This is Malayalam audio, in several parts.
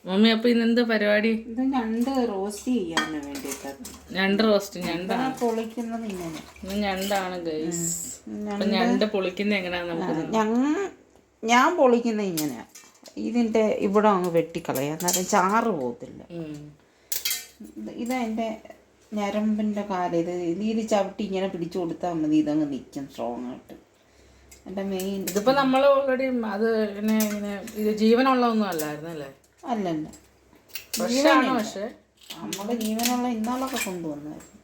മമ്മി അപ്പൊ ഇന്നെന്ത് പരിപാടി? ഇത് ഞണ്ട് റോസ്റ്റ് ചെയ്യാൻ വേണ്ടിയിട്ടാണ്. ഞണ്ട് റോസ്റ്റ്. ഞണ്ടാണ് പൊളിക്കുന്നത് ഇങ്ങനെ. ഞണ്ടാണ് ഗൈസ്. ഞണ്ട് പൊളിക്കുന്നത് എങ്ങനെയാന്ന് നമുക്ക് ഞാൻ പൊളിക്കുന്നത് ഇങ്ങനെയാ. ഇതിൻ്റെ ഇവിടെ അങ്ങ് വെട്ടിക്കളയാം, എന്നാലും ചാറ് പോകത്തില്ല. ഇതെൻ്റെ ഞരമ്പിൻ്റെ കാല്. ഇത് ചവിട്ടി ഇങ്ങനെ പിടിച്ചു കൊടുത്താൽ മതി, ഇതങ്ങ് നിൽക്കും സ്ട്രോങ് ആയിട്ട്. എൻ്റെ മെയിൻ ഇതിപ്പോ നമ്മൾ ഓൾറെഡി അത് ഇത് ജീവനുള്ളതൊന്നും അല്ലായിരുന്നു അല്ലേ? അല്ലല്ല, പക്ഷെ നമ്മുടെ ജീവനുള്ള ഇന്നാളൊക്കെ കൊണ്ടുവന്നായിരുന്നു.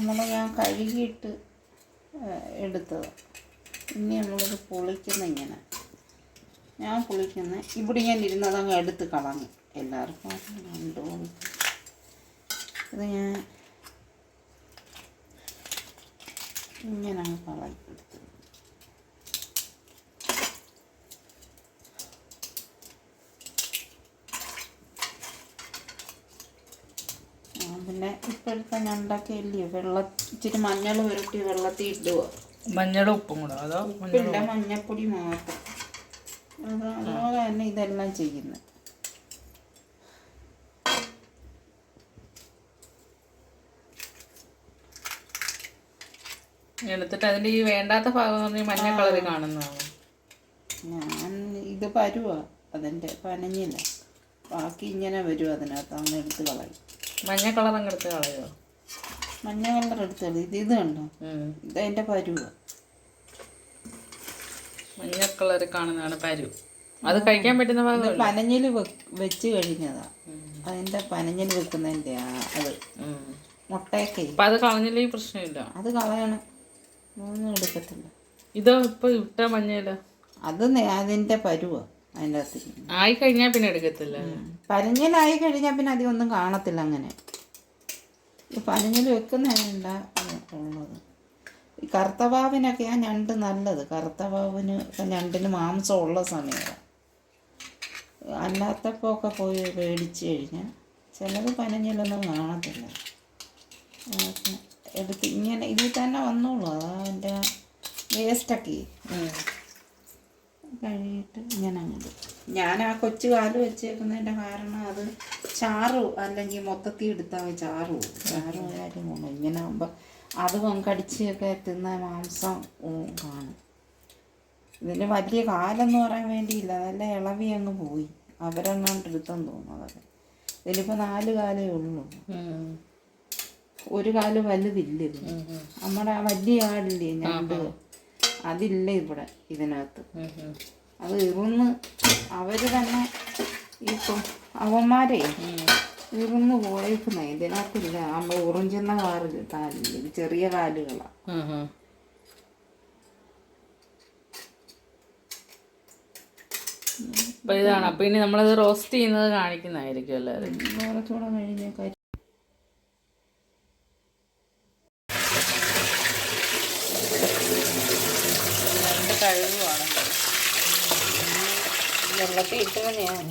ഇത് ഞാൻ കഴുകിയിട്ട് എടുത്തത്. ഇനി നമ്മളിത് പൊളിക്കുന്ന ഇങ്ങനെ. ഞാൻ പൊളിക്കുന്ന ഇവിടെ ഞാൻ ഇരുന്നതങ്ങ് എടുത്ത് കളഞ്ഞു. എല്ലാവർക്കും കണ്ടു. ഇത് ഞാൻ ഇങ്ങനെ അങ്ങ് കളഞ്ഞു എടുത്ത്. പിന്നെ ഇപ്പോഴത്തെ ഞണ്ടൊക്കെ ഇല്ലയോ, ഇച്ചിരി മഞ്ഞൾ പുരട്ടി വെള്ളത്തിൽ ഇടുക. മഞ്ഞളും ഉപ്പും കൂടെ? അതോ ഉപ്പില്ല, മഞ്ഞപ്പൊടി മാത്രം. അതുപോലെ തന്നെ ഇതെല്ലാം ചെയ്യുന്നത്. എടുത്തിട്ട് അതിൻ്റെ ഈ വേണ്ടാത്ത ഭാഗം മഞ്ഞ കളറിൽ കാണുന്നതാണ്. ഞാൻ ഇത് പരുവാ അതിൻ്റെ പനഞ്ഞില്ല, ബാക്കി ഇങ്ങനെ വരും. അതിനകത്താണ് എടുത്ത് കളയും. മഞ്ഞ കളർ അങ്ങ് എടുത്ത് കളയോ? മഞ്ഞ കളർ എടുത്ത് കളയും. ഇത് കണ്ടോ, ഇതതിൻ്റെ പരുവാ. മഞ്ഞ കളറിൽ കാണുന്നതാണ് പരു. അത് കഴിക്കാൻ പറ്റുന്ന ഭാഗം പനഞ്ഞിൽ വെച്ച് കഴിഞ്ഞതാ. അതിൻ്റെ പനഞ്ഞിൽ വെക്കുന്നതിൻ്റെ അത് മുട്ടയൊക്കെ. അപ്പം അത് കളഞ്ഞില്ലെങ്കിൽ പ്രശ്നമില്ല. അത് കളയണം, ഒന്നും എടുക്കത്തില്ല. ഇതോ ഇപ്പൊ ഇട്ട മഞ്ഞയില അത് അതിൻ്റെ പരുവാ. അതിൻ്റെ അകത്ത് ആയിക്കഴിഞ്ഞാൽ പിന്നെ എടുക്കത്തില്ല. പനഞ്ഞിലായി കഴിഞ്ഞാൽ പിന്നെ അധികം ഒന്നും കാണത്തില്ല. അങ്ങനെ ഈ പനഞ്ഞിൽ വെക്കുന്നതിനുണ്ട ഉള്ളത്. ഈ കറുത്തവാവിനൊക്കെ ആ ഞണ്ട് നല്ലത്. കറുത്തവാവിന് ഞണ്ടിന് മാംസം ഉള്ള സമയമാണ്. അല്ലാത്തപ്പോൾ ഒക്കെ പോയി മേടിച്ച് കഴിഞ്ഞാൽ ചിലത് പനഞ്ഞിലൊന്നും കാണത്തില്ല. എടുത്ത് ഇങ്ങനെ ഇതിൽ തന്നെ വന്നോളൂ. അതാ അതിൻ്റെ വേസ്റ്റൊക്കെ കഴുകിയിട്ട് ഇങ്ങനെ അങ്ങോട്ട്. ഞാൻ ആ കൊച്ചു കാല് വെച്ചേക്കുന്നതിൻ്റെ കാരണം അത് ചാറ് അല്ലെങ്കിൽ മൊത്തത്തിൽ എടുത്താൽ ചാറ് കാര്യം കൊണ്ടു. ഇങ്ങനെ ആകുമ്പോൾ അതും കടിച്ചൊക്കെ തിന്ന മാംസം കാണും. ഇതിന് വലിയ കാലെന്ന് പറയാൻ വേണ്ടിയില്ല, നല്ല ഇളവി അങ്ങ് പോയി. അവരെങ്ങാണ്ട് എടുത്തെന്ന് തോന്നുന്നു. അതൊക്കെ ഇതിലിപ്പോൾ 4 കാലേ ഉള്ളൂ. ഒരു കാല് വലുതില്ല. നമ്മുടെ ആ വലിയ ആടില്ലേ ഞണ്ട്, അതില്ല ഇവിടെ ഇതിനകത്ത്. അത് ഇറുന്ന് അവർ തന്നെ ഇപ്പം അവന്മാരെ ഇറുന്ന് പോയേക്കുന്ന ഇതിനകത്തില്ല. നമ്മൾ ഉറിഞ്ചുന്ന കാലില്ല, ചെറിയ കാലുകളാണ്. ഇതാണ്. അപ്പൊ ഇനി നമ്മളത് റോസ്റ്റ് ചെയ്യുന്നത് കാണിക്കുന്നതായിരിക്കും എല്ലാവരും. കുറച്ചുകൂടെ കഴിഞ്ഞ കഴിവാണ്. വെള്ളത്തിൽ ഇട്ടത് ഞാൻ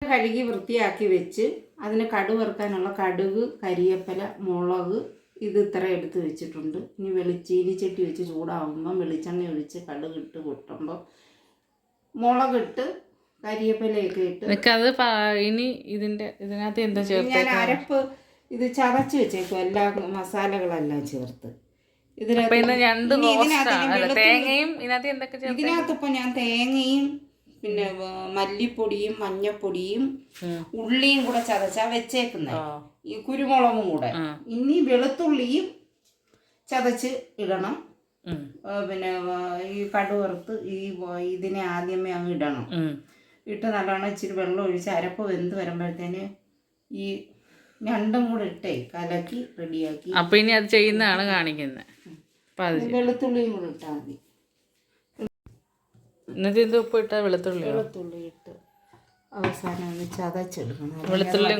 കഴുകി വൃത്തിയാക്കി വെച്ച് അതിന് കടുക് വറുക്കാനുള്ള കടുക്, കരിയേപ്പില, മുളക് ഇത് ഇത്ര എടുത്ത് വെച്ചിട്ടുണ്ട്. ഇനി ചീനിച്ചട്ടി വെച്ച് ചൂടാകുമ്പം വെളിച്ചെണ്ണ ഒഴിച്ച് കടുക് ഇട്ട് പൊട്ടുമ്പോൾ മുളകിട്ട് കരിയേപ്പിലയൊക്കെ ഇട്ട് അത് ഇനി ഇതിനകത്ത് എന്താ ചേർത്ത്? ഞാൻ അരപ്പ് ഇത് ചതച്ച് വെച്ചേക്കും, എല്ലാ മസാലകളെല്ലാം ചേർത്ത്. ഇതിനകത്തിപ്പോൾ ഞാൻ തേങ്ങയും പിന്നെ മല്ലിപ്പൊടിയും മഞ്ഞപ്പൊടിയും ഉള്ളിയും കൂടെ ചതച്ചാ വെച്ചേക്കുന്നത്, ഈ കുരുമുളകും കൂടെ. ഇനി വെളുത്തുള്ളിയും ചതച്ച് ഇടണം. പിന്നെ ഈ കടുക് വറുത്ത് ഇതിനെ ആദ്യമേ അങ്ങ് ഇടണം. ഇട്ട് നല്ലോണം ഇച്ചിരി വെള്ളം ഒഴിച്ച് അരപ്പ് വെന്ത് വരുമ്പോഴത്തേന് ഈ ഞണ്ടും കൂടെ ഇട്ടേ കലക്കി റെഡിയാക്കി. അപ്പൊ ഇനി അത് ചെയ്യുന്നതാണ് കാണിക്കുന്നത്. വെളുത്തുള്ളിയും കൂടെ ഇട്ടാൽ മതി. എന്നിട്ട് ഇത് ഉപ്പ് ഇട്ടാൽ വെളുത്തുള്ളി ഇട്ട് അവസാനം ഒന്ന് ചതച്ചെടുക്കണം. വെളുത്തുള്ളി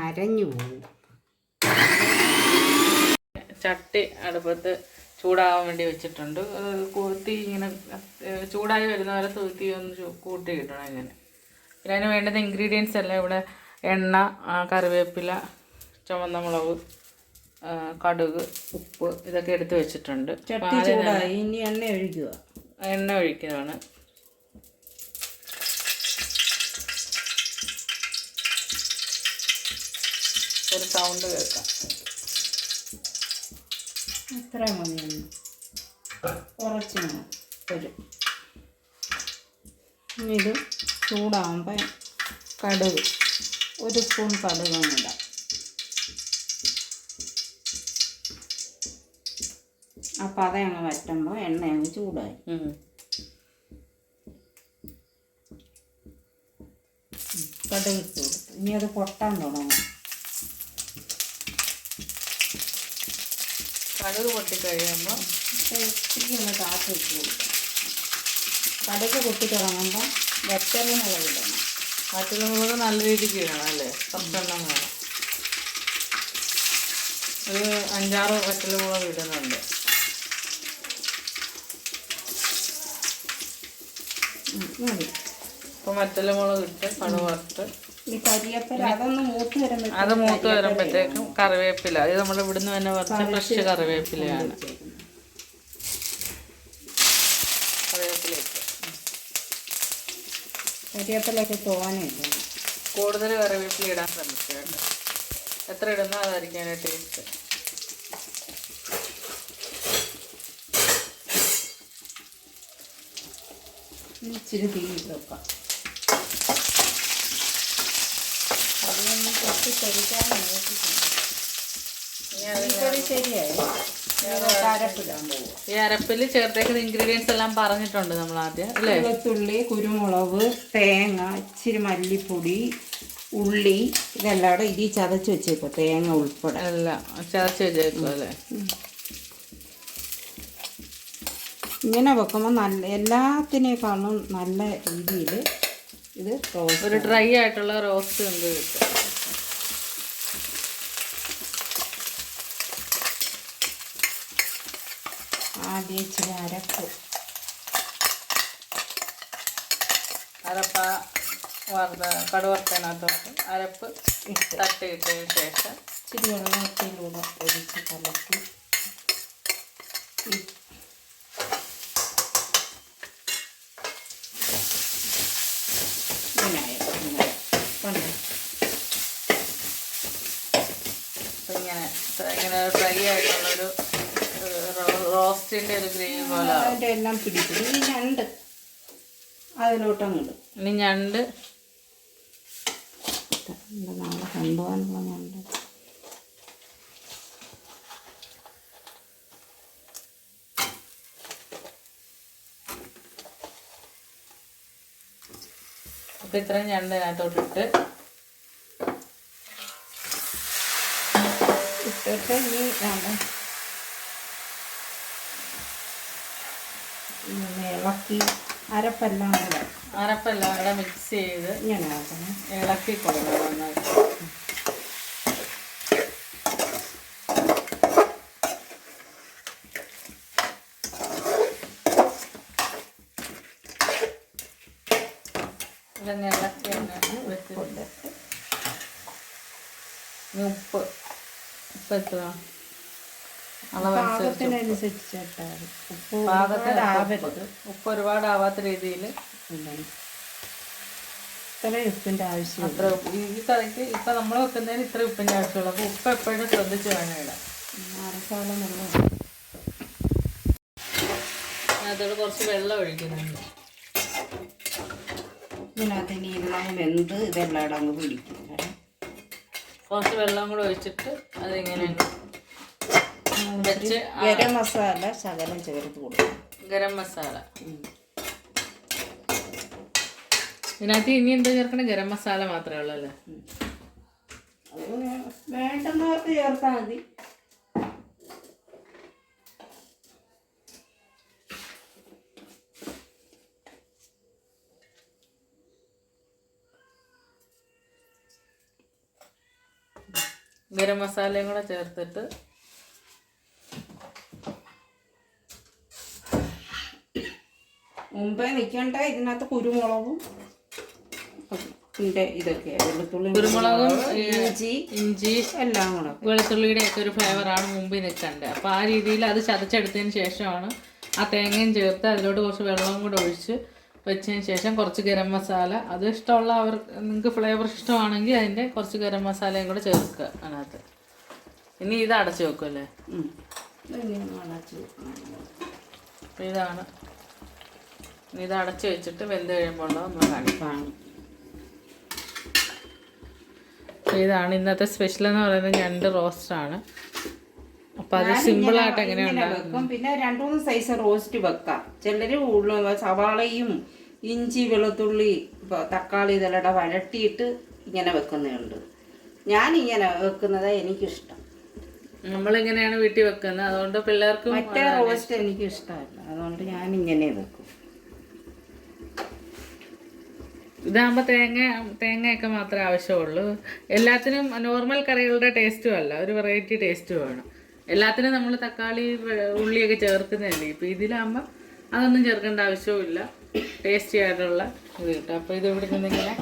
അരഞ്ഞു പോകും. ചട്ടി അടുപ്പത്ത് ചൂടാവാൻ വേണ്ടി വെച്ചിട്ടുണ്ട്. കൂത്തി ഇങ്ങനെ ചൂടായി വരുന്നവരെ തീ ഒന്ന് കൂട്ടി ഇടണം. ഇങ്ങനെ പിന്നെ അതിന് വേണ്ടുന്ന ഇൻഗ്രീഡിയൻസ് എല്ലാം ഇവിടെ എണ്ണ, കറിവേപ്പില, ചുവന്ന മുളക്, കടുക്, ഉപ്പ് ഇതൊക്കെ എടുത്ത് വെച്ചിട്ടുണ്ട്. ചട്ടി ചൂടായി, ഇനി എണ്ണ ഒഴിക്കുക. എണ്ണ ഒഴിക്കുകയാണ്. ഒരു സൗണ്ട് കേൾക്കാം. ഇത്ര മതി, കുറച്ച് ഒരു. ഇത് ചൂടാകുമ്പോൾ കടുക്, 1 സ്പൂൺ കടുക് ഇടാം. അപ്പം അതങ്ങ് വറ്റുമ്പോൾ എണ്ണ അങ്ങ് ചൂടായി. കടുക് ഇട്ട് കൊടുത്തു. ഇനി അത് പൊട്ടാൻ തുടങ്ങും. കടുക് പൊട്ടിക്കഴിയുമ്പോൾ ഇച്ചിരി ഒന്ന് കാറ്റ് വെച്ച് കൊടുക്കും. കടുക് പൊട്ടി തുടങ്ങുമ്പോൾ വറ്റൽമുളക് ഇടണം. വറ്റൽമുളക് നല്ല രീതിക്ക് ഇടണം അല്ലേ? 10 എണ്ണം വേണം. ഒരു 5-6 വറ്റൽമുളക് ഇടുന്നുണ്ട്. ഇപ്പം വറ്റൽമുളക് ഇട്ട് കടുക് വറുത്ത് ഈ കരിവേപ്പില അതൊന്ന് അത് മൂത്ത് വരുമ്പോഴത്തേക്കും കറിവേപ്പില, അത് നമ്മൾ ഇവിടുന്ന് തന്നെ വറുത്ത ഫ്രഷ് കറിവേപ്പിലയാണ്. കരിവേപ്പിലൊക്കെ തോനെയില്ല, കൂടുതൽ കറിവേപ്പില ഇടാൻ ശ്രമിക്കുക കേട്ടോ. എത്ര ഇടുന്നോ അതായിരിക്കും അതിൻ്റെ ടേസ്റ്റ്. ഇച്ചിരി തീ വെക്കാം. അതൊന്നും കുറച്ച് ശരിയായി. ശരിയായി. അരപ്പിടാൻ പോകും. ഈ അരപ്പിൽ ചേർത്തേക്കുന്ന ഇൻഗ്രീഡിയൻസ് എല്ലാം പറഞ്ഞിട്ടുണ്ട് നമ്മൾ ആദ്യം അല്ലേ? വെളുത്തുള്ളി, കുരുമുളക്, തേങ്ങ, ഇച്ചിരി മല്ലിപ്പൊടി, ഉള്ളി, ഇതെല്ലാം കൂടെ ഇതിൽ ചതച്ച് വെച്ചേക്കും. തേങ്ങ ഉൾപ്പെടെ എല്ലാം ചതച്ച് വെച്ചേക്കും അല്ലേ? ഇങ്ങനെ വെക്കുമ്പോൾ നല്ല, എല്ലാത്തിനേക്കാളും നല്ല രീതിയിൽ ഇത് ഒരു ഡ്രൈ ആയിട്ടുള്ള റോസ്റ്റ് നമുക്ക് കിട്ടും. ആദ്യം ഇച്ചിരി അരപ്പ് കടുക് വറുത്തതിനകത്തോട്ട് അരപ്പ് തട്ടിയിട്ടതിന് ശേഷം ഇച്ചിരി വെള്ളത്തിലൂടെ ഒഴിച്ച് കലക്കി ഇങ്ങനെ ഡ്രൈ ആയിട്ടുള്ളൊരു റോസ്റ്റിൻ്റെ ഒരു ഗ്രേവി പോലെ അതിൻ്റെ എല്ലാം പിടിക്കും. ഈ ഞണ്ട് അതിലോട്ടങ്ങ് ഇടും. ഇനി ഞണ്ട് നാളെ കൊണ്ടുപോകാനുള്ള ഞണ്ട് അപ്പോൾ ഇത്രയും ഞണ്ട് അതിനകത്തോട്ടിട്ട് ഇനി ഇളക്കി അരപ്പെല്ലാം കൂടെ മിക്സ് ചെയ്ത് ഇങ്ങനെ ആക്കണം. ഇളക്കി കൊടുക്കണം നന്നായിട്ട്. ഇതങ്ങനെ ഇളക്കി വെച്ചിട്ട് ഉപ്പ് എത്ര പാകത്തിനനുസരിച്ച് ഉപ്പ് ഒരുപാടാവാത്ത രീതിയിൽ ഇത്രയും ഉപ്പിൻ്റെ ആവശ്യം. അത്ര ഈ കറിക്ക് ഇപ്പം നമ്മൾ വെക്കുന്നതിന് ഇത്ര ഉപ്പിൻ്റെ ആവശ്യമുള്ളൂ. അപ്പോൾ ഉപ്പ് എപ്പോഴും ശ്രദ്ധിച്ച് വേണം ഇടാം. അതോട് കുറച്ച് വെള്ളം ഒഴിക്കുന്നുണ്ട്. ഇതിനകത്ത് ഇനി ഇതെല്ലാം വെന്ത് ഇതെല്ലാം ഇടങ്ങ് പിടിക്കും. കുറച്ച് വെള്ളം കൂടെ ഒഴിച്ചിട്ട് അതിങ്ങനെ വെച്ച് ഗരം മസാല ശകലം ചേർത്ത് കൊടുക്കും. ഗരം മസാല ഇതിനകത്ത് ഇനി എന്താ ചേർക്കണേ? ഗരം മസാല മാത്രമേ ഉള്ളൂ അല്ലേ? വേണ്ടുന്നവർക്ക് ചേർത്താൽ മതി. ഗരം മസാലയും കൂടെ ചേർത്തിട്ട് മുമ്പേ നിൽക്കേണ്ട ഇതിനകത്ത് കുരുമുളകും ഇതൊക്കെ വെളുത്തുള്ളി, കുരുമുളകും ഇഞ്ചി എല്ലാം കൂടെ. വെളുത്തുള്ളിയുടെ ഒക്കെ ഒരു ഫ്ലേവറാണ് മുമ്പിൽ നിൽക്കേണ്ടത്. അപ്പോൾ ആ രീതിയിൽ അത് ചതച്ചെടുത്തതിന് ശേഷമാണ് ആ തേങ്ങയും ചേർത്ത് അതിലോട്ട് കുറച്ച് വെള്ളവും കൂടെ ഒഴിച്ച് വെച്ചതിന് ശേഷം കുറച്ച് ഗരം മസാല, അത് ഇഷ്ടമുള്ള നിങ്ങൾക്ക് ഫ്ലേവർ ഇഷ്ടമാണെങ്കിൽ അതിൻ്റെ കുറച്ച് ഗരം മസാലയും കൂടെ ചേർക്കുക അതിനകത്ത്. ഇനി ഇത് അടച്ചു വെക്കും അല്ലേ? അപ്പോൾ ഇതാണ്, ഇത് അടച്ച് വെച്ചിട്ട് വെന്ത് കഴിയുമ്പോൾ നമ്മൾ കാണിക്കാം. ഇതാണ് ഇന്നത്തെ സ്പെഷ്യൽ എന്ന് പറയുന്നത് ഞണ്ട് റോസ്റ്റാണ്. അപ്പം അത് സിമ്പിളായിട്ട് എങ്ങനെയാണ് വെക്കും. പിന്നെ 2-3 സൈസ് റോസ്റ്റ് വെക്കാം. ചിലർ സവാളയും ഇഞ്ചി വെളുത്തുള്ളി തക്കാളി ഇതെല്ലാം വഴട്ടിയിട്ട് ഇങ്ങനെ വെക്കുന്നുണ്ട്. ഞാനിങ്ങനെ വെക്കുന്നത് എനിക്കിഷ്ടം. നമ്മളിങ്ങനെയാണ് വീട്ടിൽ വെക്കുന്നത്, അതുകൊണ്ട് പിള്ളേർക്ക് മറ്റേ റോസ്റ്റ് എനിക്ക് ഇഷ്ടമല്ല, അതുകൊണ്ട് ഞാനിങ്ങനെ വെക്കും. ഇതാകുമ്പോൾ തേങ്ങയൊക്കെ മാത്രമേ ആവശ്യമുള്ളൂ. എല്ലാത്തിനും നോർമൽ കറികളുടെ ടേസ്റ്റും അല്ല, ഒരു വെറൈറ്റി ടേസ്റ്റും വേണം. എല്ലാത്തിനും നമ്മൾ തക്കാളി ഉള്ളിയൊക്കെ ചേർക്കുന്നതല്ലേ. ഇപ്പോൾ ഇതിലാകുമ്പോൾ അതൊന്നും ചേർക്കേണ്ട ആവശ്യവുമില്ല, ടേസ്റ്റി ആയിട്ടുള്ള ഇത് കിട്ടും. അപ്പോൾ ഇത് ഇവിടെ നിന്നിങ്ങനെ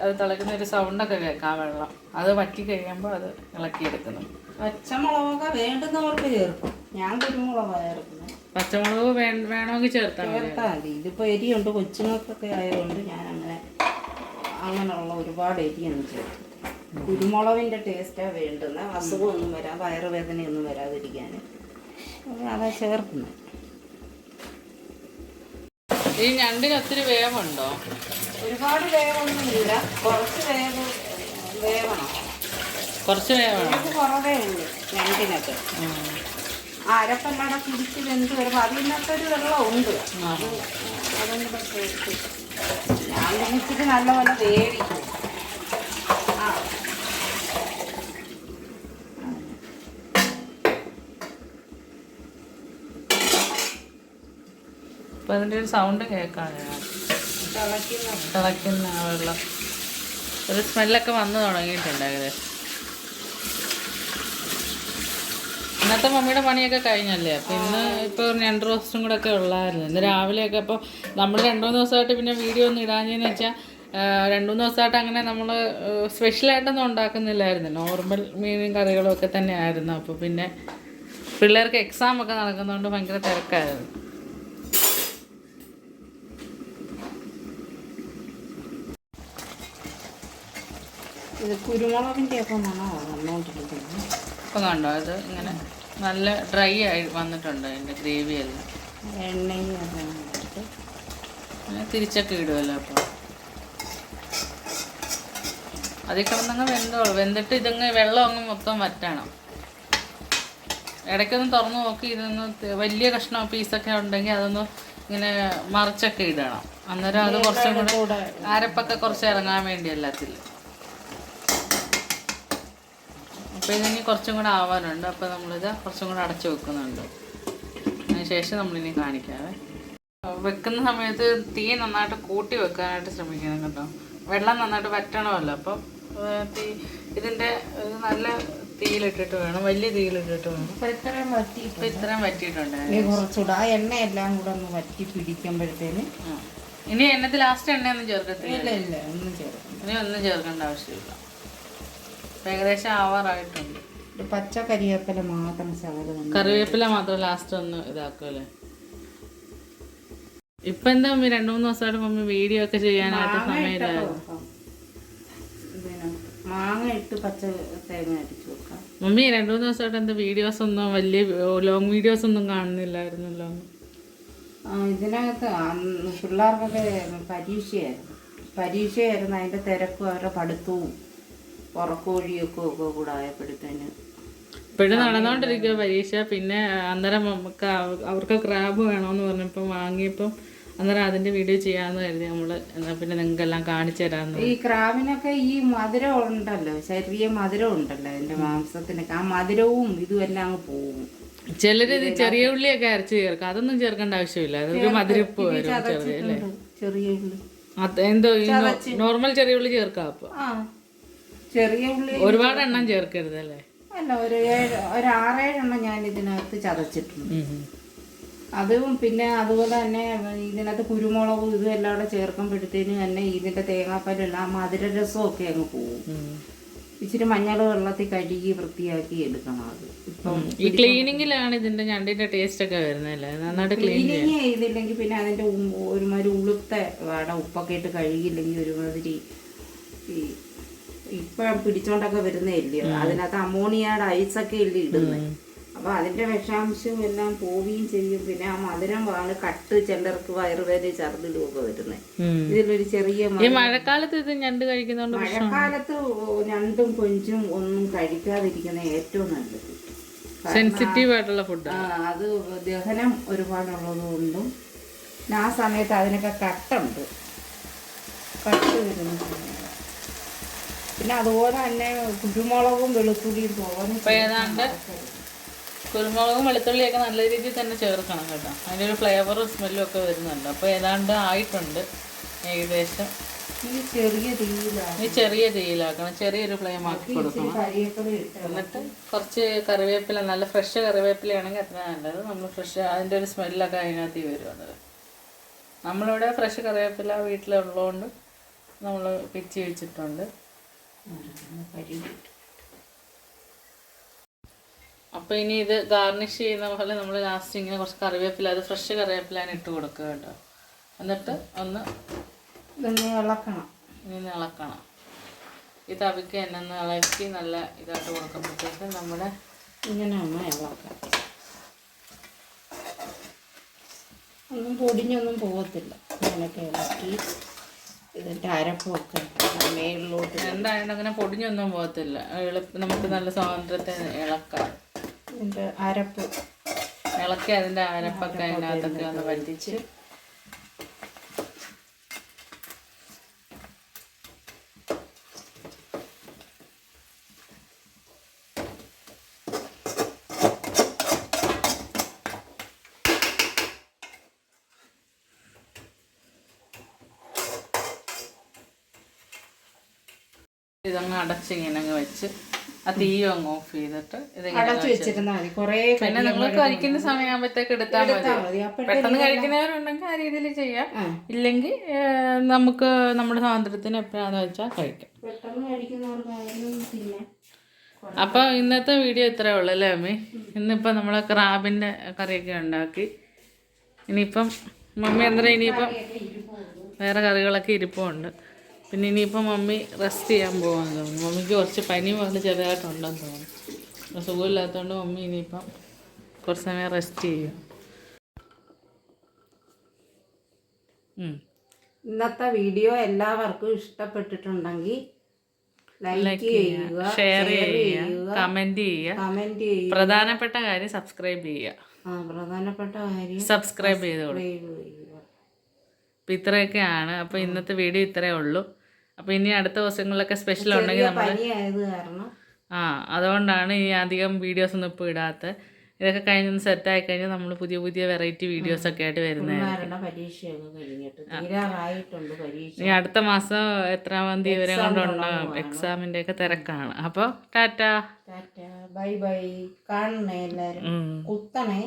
അത് തിളക്കുന്ന ഒരു സൗണ്ടൊക്കെ കേൾക്കാം, വെള്ളം അത് വറ്റി കഴിയുമ്പോൾ അത് ഇളക്കിയെടുക്കുന്നു. പച്ചമുളകൊക്കെ വേണ്ടുന്നവർക്ക് ചേർക്കും, ഞാൻ കുരുമുളകാണ് ചേർക്കുന്നത്. പച്ചമുളക് വേണമെങ്കിൽ ചേർത്താൽ മതി. ഇതിപ്പോൾ എരിയുണ്ട്, കൊച്ചുങ്ങൾക്കൊക്കെ ആയതുകൊണ്ട് ഞാൻ അങ്ങനെയുള്ള ഒരുപാട് എരിയൊന്നും ചേർക്കും. കുരുമുളകിൻ്റെ ടേസ്റ്റാണ് വേണ്ടുന്നത്, അസുഖമൊന്നും വരാം, വയറുവേദനയൊന്നും വരാതിരിക്കാൻ അതാ ചേർക്കുന്നത്. ഈ ഞണ്ടിന് ഒത്തിരി വേവുണ്ടോ? ഒരുപാട് വേവൊന്നുമില്ല, കുറച്ച് വേവണം. കുറച്ച് വേവണം, കുറവേ ഉള്ളൂ ഞണ്ടിനൊക്കെ. അരപ്പെല്ലാം പിടിച്ച് വെന്ത് വരുമ്പോൾ അതിനൊക്കെ ഒരു വെള്ളമുണ്ട്, അതൊന്നും ചേർത്ത് ഞാൻ വിളിച്ചിട്ട് നല്ലപോലെ വേവിക്കും. അപ്പം അതിൻ്റെ ഒരു സൗണ്ട് കേൾക്കാം, തിളയ്ക്കുന്ന ആ വെള്ളം ഒരു സ്മെല്ലൊക്കെ വന്നു തുടങ്ങിയിട്ടുണ്ട് ഏകദേശം. ഇന്നത്തെ മമ്മിയുടെ പണിയൊക്കെ കഴിഞ്ഞല്ലേ? അപ്പം ഇന്ന് ഇപ്പോൾ 2 റോസ്റ്റും കൂടെ ഒക്കെ ഉള്ളായിരുന്നു. ഇന്ന് രാവിലെയൊക്കെ അപ്പോൾ നമ്മൾ 2-3 ദിവസമായിട്ട് പിന്നെ വീഡിയോ ഒന്നും ഇടാഞ്ഞെന്ന് വെച്ചാൽ 2-3 ദിവസമായിട്ട് അങ്ങനെ നമ്മൾ സ്പെഷ്യലായിട്ടൊന്നും ഉണ്ടാക്കുന്നില്ലായിരുന്നു, നോർമൽ മീനും കറികളും ഒക്കെ തന്നെ ആയിരുന്നു. അപ്പോൾ പിന്നെ പിള്ളേർക്ക് എക്സാം ഒക്കെ നടക്കുന്നതുകൊണ്ട് ഭയങ്കര തിരക്കായിരുന്നു. ഇത് കുരുമുളകിൻ്റെ ഒക്കെ മണമാണ് വന്നുകൊണ്ടിരിക്കുന്നത്. ഇപ്പം കണ്ടോ, ഇത് ഇങ്ങനെ നല്ല ഡ്രൈ ആയി വന്നിട്ടുണ്ട് അതിൻ്റെ ഗ്രേവിയെല്ലാം. എണ്ണയും പിന്നെ തിരിച്ചൊക്കെ ഇടുമല്ലോ. അപ്പോൾ അതിൽ കിടന്നങ്ങ് വെന്തിട്ട് ഇതങ്ങ് വെള്ളം അങ്ങ് മൊത്തം വറ്റണം. ഇടയ്ക്കൊന്ന് തുറന്ന് നോക്കി ഇതൊന്ന് വലിയ കഷ്ണം പീസൊക്കെ ഉണ്ടെങ്കിൽ അതൊന്ന് ഇങ്ങനെ മറിച്ചൊക്കെ ഇടണം. അന്നേരം അത് കുറച്ചും കൂടെ അരപ്പൊക്കെ കുറച്ച് ഇറങ്ങാൻ വേണ്ടി എല്ലാത്തിലും. അപ്പോൾ ഇതിനി കുറച്ചും കൂടെ ആവാനുണ്ട്. അപ്പോൾ നമ്മളിത് കുറച്ചും കൂടെ അടച്ചു വെക്കുന്നുണ്ട്. അതിന് ശേഷം നമ്മളിനി കാണിക്കാവേ. വെക്കുന്ന സമയത്ത് തീ നന്നായിട്ട് കൂട്ടി വെക്കാനായിട്ട് ശ്രമിക്കണം കേട്ടോ. വെള്ളം നന്നായിട്ട് വറ്റണമല്ലോ. അപ്പം ഇതിൻ്റെ നല്ല തീയിലിട്ടിട്ട് വേണം, വലിയ തീയിലിട്ടിട്ട് വേണം. ഇപ്പം ഇത്രയും വറ്റിയിട്ടുണ്ട്. കുറച്ചുകൂടെ ആ എണ്ണയെല്ലാം കൂടെ ഒന്ന് വറ്റി പിടിക്കുമ്പോഴത്തേന് ഇനി എണ്ണത്തിൽ ലാസ്റ്റ് എണ്ണയൊന്നും ചേർക്കത്തില്ല. ഇല്ല ഒന്നും ചേർക്കണം. ഇനി ഒന്നും ചേർക്കേണ്ട ആവശ്യമില്ല. ഏകദേശം ആവാറായിട്ടുണ്ട്. പച്ച കരിവേപ്പില മാത്രം ശകലം, കറിവേപ്പില മാത്രം ലാസ്റ്റ് ഒന്ന് ഇതാക്കുമല്ലേ. ഇപ്പം എന്താ മമ്മി 2-3 ദിവസമായിട്ട് മമ്മി വീഡിയോ ഒക്കെ ചെയ്യാനായിട്ട് സമയമില്ലായിരുന്നു. മാങ്ങ ഇട്ട് പച്ച തേങ്ങ അടിച്ചു വെക്കാം. മമ്മി 2-3 ദിവസമായിട്ട് എന്താ വീഡിയോസ് ഒന്നും വലിയ ലോങ് വീഡിയോസ് ഒന്നും കാണുന്നില്ലായിരുന്നല്ലോ. ഇതിനകത്ത് പിള്ളേർക്കൊക്കെ പരീക്ഷയായിരുന്നു. അതിൻ്റെ തിരക്കും അവരുടെ പഠിത്തവും ഉറക്കോഴിയൊക്കെ ഒക്കെ കൂടെ ആയപ്പോഴത്തേന് ഇപ്പോഴും നടന്നുകൊണ്ടിരിക്കുക പരീക്ഷ. പിന്നെ അന്നേരം നമുക്ക് അവർക്ക് ക്രാബ് വേണമെന്ന് പറഞ്ഞപ്പോൾ വാങ്ങിയപ്പം അന്നേരം അതിൻ്റെ വീഡിയോ ചെയ്യാമെന്ന് കരുതി നമ്മൾ. എന്നാൽ പിന്നെ നിങ്ങൾക്കെല്ലാം കാണിച്ചു തരാമെന്ന്. ഈ ക്രാബിനൊക്കെ ഈ മധുരം ഉണ്ടല്ലോ, ചെറിയ മധുരം ഉണ്ടല്ലോ അതിൻ്റെ മാംസത്തിനൊക്കെ, ആ മധുരവും ഇതും എല്ലാം അങ്ങ് പോകും. ചിലരിത് ചെറിയ ഉള്ളിയൊക്കെ അരച്ച് ചേർക്കും, അതൊന്നും ചേർക്കേണ്ട ആവശ്യമില്ല. അതൊരു മധുരപ്പ് വരും ചെറിയ അല്ലേ. ചെറിയ ഉള്ളി എന്തോ നോർമൽ ചെറിയ ഉള്ളി ചേർക്കാം. അപ്പോൾ ചെറിയ ഉള്ളി ഒരുപാട് എണ്ണം ചേർക്കരുത് അല്ലേ. അല്ല, ഒരു 6-7 എണ്ണം ഞാൻ ഇതിനകത്ത് ചതച്ചിട്ടുണ്ട്. അതും പിന്നെ അതുപോലെ തന്നെ ഇതിനകത്ത് കുരുമുളകും ഇതും എല്ലാം കൂടെ ചേർക്കുമ്പോഴത്തേനും തന്നെ ഇതിൻ്റെ തേങ്ങാപ്പാലെല്ലാം മധുരരസമൊക്കെ അങ്ങ് പോകും. ഇച്ചിരി മഞ്ഞൾ വെള്ളത്തിൽ കഴുകി വൃത്തിയാക്കി എടുക്കണം. അത് ഇപ്പം ഈ ക്ലീനിങ്ങിലാണ് ഇതിന്റെ ഞണ്ടിന്റെ ടേസ്റ്റ് ഒക്കെ വരുന്നല്ലേ, നന്നായിട്ട് ക്ലീനിങ് ചെയ്തില്ലെങ്കിൽ പിന്നെ അതിൻ്റെ ഒരുമാതിരി ഉളുത്ത ഉപ്പൊക്കെ ഇട്ട് കഴുകിയില്ലെങ്കിൽ ഒരുമാതിരി ഇപ്പം പിടിച്ചോണ്ടൊക്കെ വരുന്നേ ഇല്ലയോ, അതിനകത്ത് അമോണിയയുടെ ഐസൊക്കെ ഇല്ലേ ഇടുന്നത്. അപ്പോൾ അതിൻ്റെ വിഷാംശം എല്ലാം പോവുകയും ചെയ്യും. പിന്നെ ആ മധുരം കട്ട് ചിലർക്ക് വയറുവേദന ഛർദിലും ഒക്കെ വരുന്നത്. ഇതിലൊരു ചെറിയ മഴക്കാലത്ത് ഇത് ഞണ്ട് കഴിക്കുന്നതുകൊണ്ട് മഴക്കാലത്ത് ഞണ്ടും കൊഞ്ചും ഒന്നും കഴിക്കാതിരിക്കുന്ന ഏറ്റവും നല്ലത്. സെൻസിറ്റീവ് ആയിട്ടുള്ള ഫുഡ്. അത് ദഹനം ഒരുപാടുള്ളത് കൊണ്ടും പിന്നെ ആ സമയത്ത് അതിനൊക്കെ കട്ടുണ്ട്, കട്ട് വരുന്ന സമയം. പിന്നെ അതുപോലെ തന്നെ കുരുമുളകും വെളുത്തുള്ളിയും ഏതാണ്ട് കുരുമുളകും വെളുത്തുള്ളിയൊക്കെ നല്ല രീതിയിൽ തന്നെ ചേർക്കണം കേട്ടോ, അതിൻ്റെ ഒരു ഫ്ലേവറും സ്മെല്ലും ഒക്കെ വരുന്നുണ്ട്. അപ്പോൾ ഏതാണ്ട് ആയിട്ടുണ്ട് ഏകദേശം. ഈ ചെറിയ തീയിലാക്കണം, ചെറിയൊരു ഫ്ലെയിം ആക്കി കൊടുക്കണം. എന്നിട്ട് കുറച്ച് കറിവേപ്പില, നല്ല ഫ്രഷ് കറിവേപ്പിലയാണെങ്കിൽ അത്ര നല്ലത്. നമ്മൾ ഫ്രഷ് അതിൻ്റെ ഒരു സ്മെല്ലൊക്കെ അതിനകത്ത് വരുന്നത്. നമ്മളിവിടെ ഫ്രഷ് കറിവേപ്പില വീട്ടിലുള്ളതുകൊണ്ട് നമ്മൾ പിച്ചി വെച്ചിട്ടുണ്ട്. അപ്പോൾ ഇനി ഇത് ഗാർണിഷ് ചെയ്യുന്ന പോലെ നമ്മൾ ലാസ്റ്റ് ഇങ്ങനെ കുറച്ച് കറിവേപ്പില, അത് ഫ്രഷ് കറിവേപ്പിലാണ് ഇട്ട് കൊടുക്കുക കേട്ടോ. എന്നിട്ട് ഒന്ന് ഇളക്കണം. ഇനി ഇളക്കണം. ഈ തവിക്ക് തന്നെ ഒന്ന് ഇളക്കി നല്ല ഇതായിട്ട് കൊടുക്കുമ്പോഴത്തേക്ക് നമ്മുടെ ഇങ്ങനെ ഒന്ന് ഇളക്കാം. ഒന്നും പൊടിഞ്ഞൊന്നും പോകത്തില്ല. അങ്ങനെയൊക്കെ ഇളക്കി ഇതിൻ്റെ അരപ്പൊക്കെ മേളിലോട്ട് എന്തായാലും അങ്ങനെ പൊടിഞ്ഞൊന്നും പോകത്തില്ല. നമുക്ക് നല്ല സ്വാതന്ത്ര്യത്തിന് ഇളക്കാം. ഇതിൻ്റെ അരപ്പ് ഇളക്കി അതിൻ്റെ അരപ്പൊക്കെ അതിനകത്തൊക്കെ ഒന്ന് വറ്റിച്ച് ഇതങ്ങ് അടച്ചിങ്ങനെ അങ്ങ് വെച്ച് ആ തീയും അങ്ങ് ഓഫ് ചെയ്തിട്ട് അടച്ചു വെച്ചിരുന്നാൽ മതി. കുറേ പിന്നെ നിങ്ങൾ കഴിക്കുന്ന സമയമാകുമ്പോഴത്തേക്ക് എടുത്താൽ മതി. പെട്ടെന്ന് കഴിക്കുന്നവരുണ്ടെങ്കിൽ ആ രീതിയിൽ ചെയ്യാം. ഇല്ലെങ്കിൽ നമുക്ക് നമ്മുടെ സ്വാതന്ത്ര്യത്തിന് എപ്പോഴാണെന്ന് വെച്ചാൽ കഴിക്കാം. പെട്ടെന്ന് കഴിക്കുന്നവർക്കായാലും പിന്നെ. അപ്പോൾ ഇന്നത്തെ വീഡിയോ ഇത്രയേ ഉള്ളൂ അല്ലേ അമ്മി? ഇന്നിപ്പോൾ നമ്മൾ ക്രാബിൻ്റെ കറിയൊക്കെ ഉണ്ടാക്കി. ഇനിയിപ്പം മമ്മി എന്തായാലും ഇനിയിപ്പം വേറെ കറികളൊക്കെ ഇരിപ്പുണ്ട്. പിന്നെ ഇനിയിപ്പം മമ്മി റെസ്റ്റ് ചെയ്യാൻ പോകാമെന്ന് തോന്നുന്നു. മമ്മിക്ക് കുറച്ച് പനി പോലെ ചെറുതായിട്ടുണ്ടെന്ന് തോന്നുന്നു. സുഖമില്ലാത്തതുകൊണ്ട് മമ്മി ഇനിയിപ്പം കുറച്ച് സമയം റെസ്റ്റ് ചെയ്യും. ഇന്നത്തെ വീഡിയോ എല്ലാവർക്കും ഇഷ്ടപ്പെട്ടിട്ടുണ്ടെങ്കിൽ ലൈക്ക് ചെയ്യുക, ഷെയർ ചെയ്യുക, കമൻറ്റ് ചെയ്യുക. പ്രധാനപ്പെട്ട കാര്യം സബ്സ്ക്രൈബ് ചെയ്യുക. പ്രധാനപ്പെട്ട കാര്യം സബ്സ്ക്രൈബ് ചെയ്ത് കൊടുക്കുക. അപ്പം ഇത്രയൊക്കെയാണ്. അപ്പോൾ ഇന്നത്തെ വീഡിയോ ഇത്രയേ ഉള്ളൂ. അപ്പോൾ ഇനി അടുത്ത ദിവസങ്ങളിലൊക്കെ സ്പെഷ്യൽ ഉണ്ടെങ്കിൽ നമ്മൾ അതുകൊണ്ടാണ് ഇനി അധികം വീഡിയോസ് ഒന്നും ഇപ്പോൾ ഇടാത്ത. ഇതൊക്കെ കഴിഞ്ഞൊന്ന് സെറ്റായി കഴിഞ്ഞാൽ നമ്മൾ പുതിയ പുതിയ വെറൈറ്റി വീഡിയോസൊക്കെ ആയിട്ട് വരുന്നതായിരിക്കും. ഇനി അടുത്ത മാസം എത്രാം തീയതി വരെ കൊണ്ടുണ്ടാകും എക്സാമിൻ്റെ ഒക്കെ തിരക്കാണ്. അപ്പോൾ ടാറ്റാ, ബൈ ബൈ. കാണണേ എല്ലാവരും, കുത്തണേ.